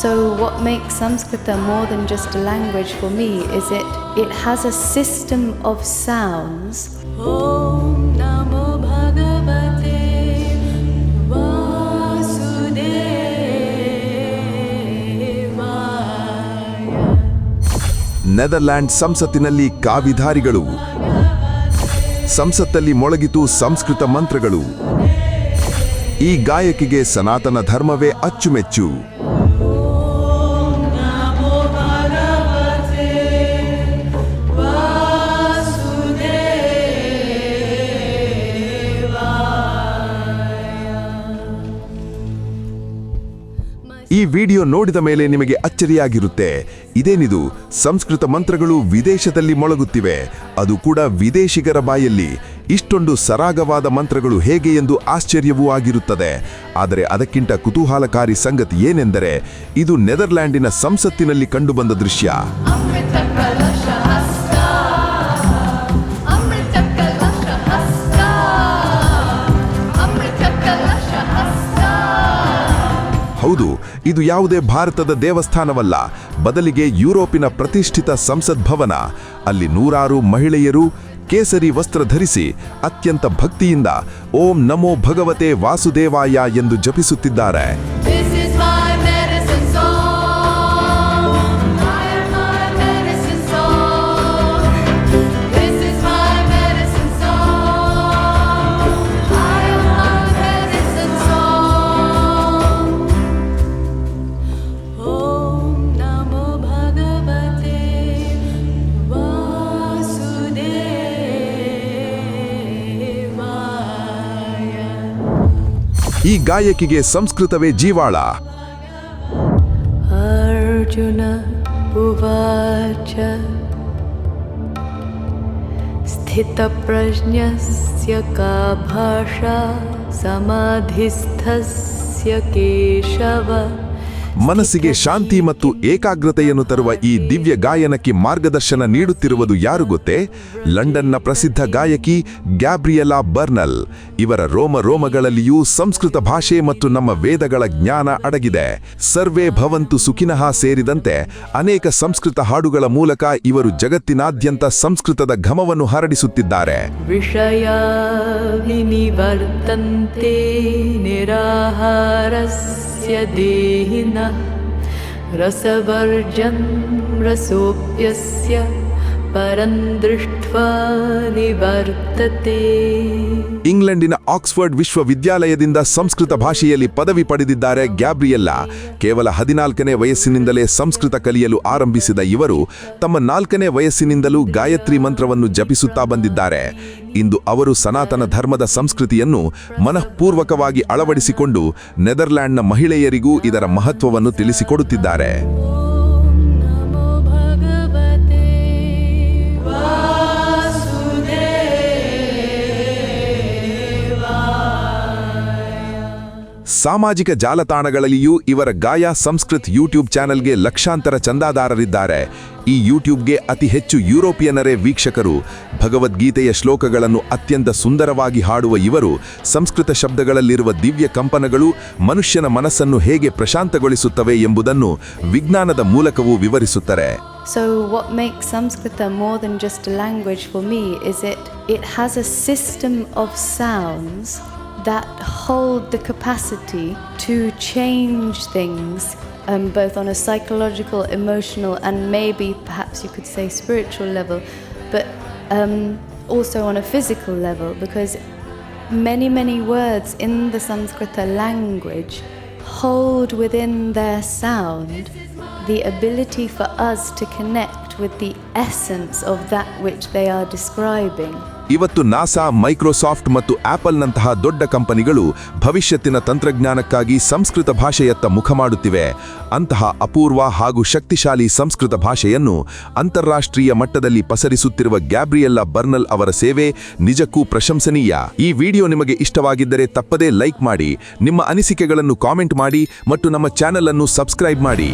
So what makes Sanskrita more than just a language for me is it has a system of sounds. Om Namo Bhagavate Vasudevaya. Netherland ಸಂಸತ್ತಿನಲ್ಲಿ ಕಾವಿಧಾರಿಗಳು, ಸಂಸತ್ತಲ್ಲಿ ಮೊಳಗಿತು ಸಂಸ್ಕೃತ ಮಂತ್ರಗಳು. ಈ ಗಾಯಕಿಗೆ ಸನಾತನ ಧರ್ಮವೇ ಅಚ್ಚುಮೆಚ್ಚು. ಈ video ನೋಡಿದ ಮೇಲೆ ನಿಮಗೆ ಅಚ್ಚರಿಯಾಗಿರುತ್ತೆ. ಇದೇನಿದು, ಸಂಸ್ಕೃತ ಮಂತ್ರಗಳು ವಿದೇಶದಲ್ಲಿ ಮೊಳಗುತ್ತಿವೆ, ಅದು ಕೂಡ ವಿದೇಶಿಗರ ಬಾಯಲ್ಲಿ. ಇಷ್ಟೊಂದು ಸರಾಗವಾದ ಮಂತ್ರಗಳು ಹೇಗೆ ಎಂದು ಆಶ್ಚರ್ಯವೂ ಆಗಿರುತ್ತದೆ. ಆದರೆ ಅದಕ್ಕಿಂತ ಕುತೂಹಲಕಾರಿ ಸಂಗತಿ ಏನೆಂದರೆ, ಇದು ನೆದರ್ಲ್ಯಾಂಡಿನ ಸಂಸತ್ತಿನಲ್ಲಿ ಕಂಡುಬಂದ ದೃಶ್ಯ. ಹೌದು, ಇದು ಯಾವುದೇ ಭಾರತದ ದೇವಸ್ಥಾನವಲ್ಲ, ಬದಲಿಗೆ ಯುರೋಪಿನ ಪ್ರತಿಷ್ಠಿತ ಸಂಸತ್ ಭವನ. ಅಲ್ಲಿ ನೂರಾರು ಮಹಿಳೆಯರು ಕೇಸರಿ ವಸ್ತ್ರ ಧರಿಸಿ ಅತ್ಯಂತ ಭಕ್ತಿಯಿಂದ ಓಂ ನಮೋ ಭಗವತೆ ವಾಸುದೇವಾಯ ಎಂದು ಜಪಿಸುತ್ತಿದ್ದಾರೆ. ಈ ಗಾಯಕಿಗೆ ಸಂಸ್ಕೃತವೇ ಜೀವಾಳ. ಅರ್ಜುನ ಉವಾಚ ಸ್ಥಿತಪ್ರಜ್ಞಸ್ಯ ಕಾ ಭಾಷಾ ಸಮಾಧಿಸ್ಥಸ್ಯ ಕೇಶವ. ಮನಸ್ಸಿಗೆ ಶಾಂತಿ ಮತ್ತು ಏಕಾಗ್ರತೆಯನ್ನು ತರುವ ಈ ದಿವ್ಯ ಗಾಯನಕ್ಕೆ ಮಾರ್ಗದರ್ಶನ ನೀಡುತ್ತಿರುವುದು ಯಾರು ಗೊತ್ತೇ? ಲಂಡನ್ನ ಪ್ರಸಿದ್ಧ ಗಾಯಕಿ ಗ್ಯಾಬ್ರಿಯೆಲಾ ಬರ್ನಲ್. ಇವರ ರೋಮಗಳಲ್ಲಿಯೂ ಸಂಸ್ಕೃತ ಭಾಷೆ ಮತ್ತು ನಮ್ಮ ವೇದಗಳ ಜ್ಞಾನ ಅಡಗಿದೆ. ಸರ್ವೇ ಭವಂತು ಸುಖಿನಃ ಸೇರಿದಂತೆ ಅನೇಕ ಸಂಸ್ಕೃತ ಹಾಡುಗಳ ಮೂಲಕ ಇವರು ಜಗತ್ತಿನಾದ್ಯಂತ ಸಂಸ್ಕೃತದ ಘಮವನ್ನು ಹರಡಿಸುತ್ತಿದ್ದಾರೆ. ವಿಷಯ ವಿನಿವರ್ತಂತೆ ನಿರಾಹಾರಸ್ಯ ದೇಹಿನಃ ರಸವರ್ಜಂ ರಸೋಪ್ಯಸ್ಯ ಪರಂ ದೃಷ್ಟ್ವಾ ನಿವರ್ತತೆ. ಇಂಗ್ಲೆಂಡಿನ ಆಕ್ಸ್ಫರ್ಡ್ ವಿಶ್ವವಿದ್ಯಾಲಯದಿಂದ ಸಂಸ್ಕೃತ ಭಾಷೆಯಲ್ಲಿ ಪದವಿ ಪಡೆದಿದ್ದಾರೆ ಗ್ಯಾಬ್ರಿಯೆಲ್ಲಾ. ಕೇವಲ 14ನೇ ವಯಸ್ಸಿನಿಂದಲೇ ಸಂಸ್ಕೃತ ಕಲಿಯಲು ಆರಂಭಿಸಿದ ಇವರು ತಮ್ಮ 4ನೇ ವಯಸ್ಸಿನಿಂದಲೂ ಗಾಯತ್ರಿ ಮಂತ್ರವನ್ನು ಜಪಿಸುತ್ತಾ ಬಂದಿದ್ದಾರೆ. ಇಂದು ಅವರು ಸನಾತನ ಧರ್ಮದ ಸಂಸ್ಕೃತಿಯನ್ನು ಮನಃಪೂರ್ವಕವಾಗಿ ಅಳವಡಿಸಿಕೊಂಡು ನೆದರ್ಲ್ಯಾಂಡ್ನ ಮಹಿಳೆಯರಿಗೂ ಇದರ ಮಹತ್ವವನ್ನು ತಿಳಿಸಿಕೊಡುತ್ತಿದ್ದಾರೆ. ಸಾಮಾಜಿಕ ಜಾಲತಾಣಗಳಲ್ಲಿಯೂ ಇವರ ಗಾಯಾ ಸಂಸ್ಕೃತ್ ಯೂಟ್ಯೂಬ್ ಚಾನೆಲ್ಗೆ ಲಕ್ಷಾಂತರ ಚಂದಾದಾರರಿದ್ದಾರೆ. ಈ ಯೂಟ್ಯೂಬ್ಗೆ ಅತಿ ಹೆಚ್ಚು ಯುರೋಪಿಯನ್ನರೇ ವೀಕ್ಷಕರು. ಭಗವದ್ಗೀತೆಯ ಶ್ಲೋಕಗಳನ್ನು ಅತ್ಯಂತ ಸುಂದರವಾಗಿ ಹಾಡುವ ಇವರು ಸಂಸ್ಕೃತ ಶಬ್ದಗಳಲ್ಲಿರುವ ದಿವ್ಯ ಕಂಪನಗಳು ಮನುಷ್ಯನ ಮನಸ್ಸನ್ನು ಹೇಗೆ ಪ್ರಶಾಂತಗೊಳಿಸುತ್ತವೆ ಎಂಬುದನ್ನು ವಿಜ್ಞಾನದ ಮೂಲಕವೂ ವಿವರಿಸುತ್ತಾರೆ. So what makes Sanskrita more than just a language for me is it has a system of sounds that hold the capacity to change things, both on a psychological, emotional, and maybe perhaps you could say spiritual level, but also on a physical level, because many words in the Sanskrita language hold within their sound the ability for us to connect with the essence of that which they are describing. ಇವತ್ತು NASA, Microsoft ಮತ್ತು ಆಪಲ್ನಂತಹ ದೊಡ್ಡ ಕಂಪನಿಗಳು ಭವಿಷ್ಯತ್ತಿನ ತಂತ್ರಜ್ಞಾನಕ್ಕಾಗಿ ಸಂಸ್ಕೃತ ಭಾಷೆಯತ್ತ ಮುಖ ಮಾಡುತ್ತಿವೆ. ಅಂತಹ ಅಪೂರ್ವ ಹಾಗೂ ಶಕ್ತಿಶಾಲಿ ಸಂಸ್ಕೃತ ಭಾಷೆಯನ್ನು ಅಂತಾರಾಷ್ಟ್ರೀಯ ಮಟ್ಟದಲ್ಲಿ ಪಸರಿಸುತ್ತಿರುವ ಗ್ಯಾಬ್ರಿಯೆಲ್ಲಾ ಬರ್ನಲ್ ಅವರ ಸೇವೆ ನಿಜಕ್ಕೂ ಪ್ರಶಂಸನೀಯ. ಈ ವಿಡಿಯೋ ನಿಮಗೆ ಇಷ್ಟವಾಗಿದ್ದರೆ ತಪ್ಪದೇ ಲೈಕ್ ಮಾಡಿ, ನಿಮ್ಮ ಅನಿಸಿಕೆಗಳನ್ನು ಕಾಮೆಂಟ್ ಮಾಡಿ ಮತ್ತು ನಮ್ಮ ಚಾನೆಲ್ ಅನ್ನು ಸಬ್ಸ್ಕ್ರೈಬ್ ಮಾಡಿ.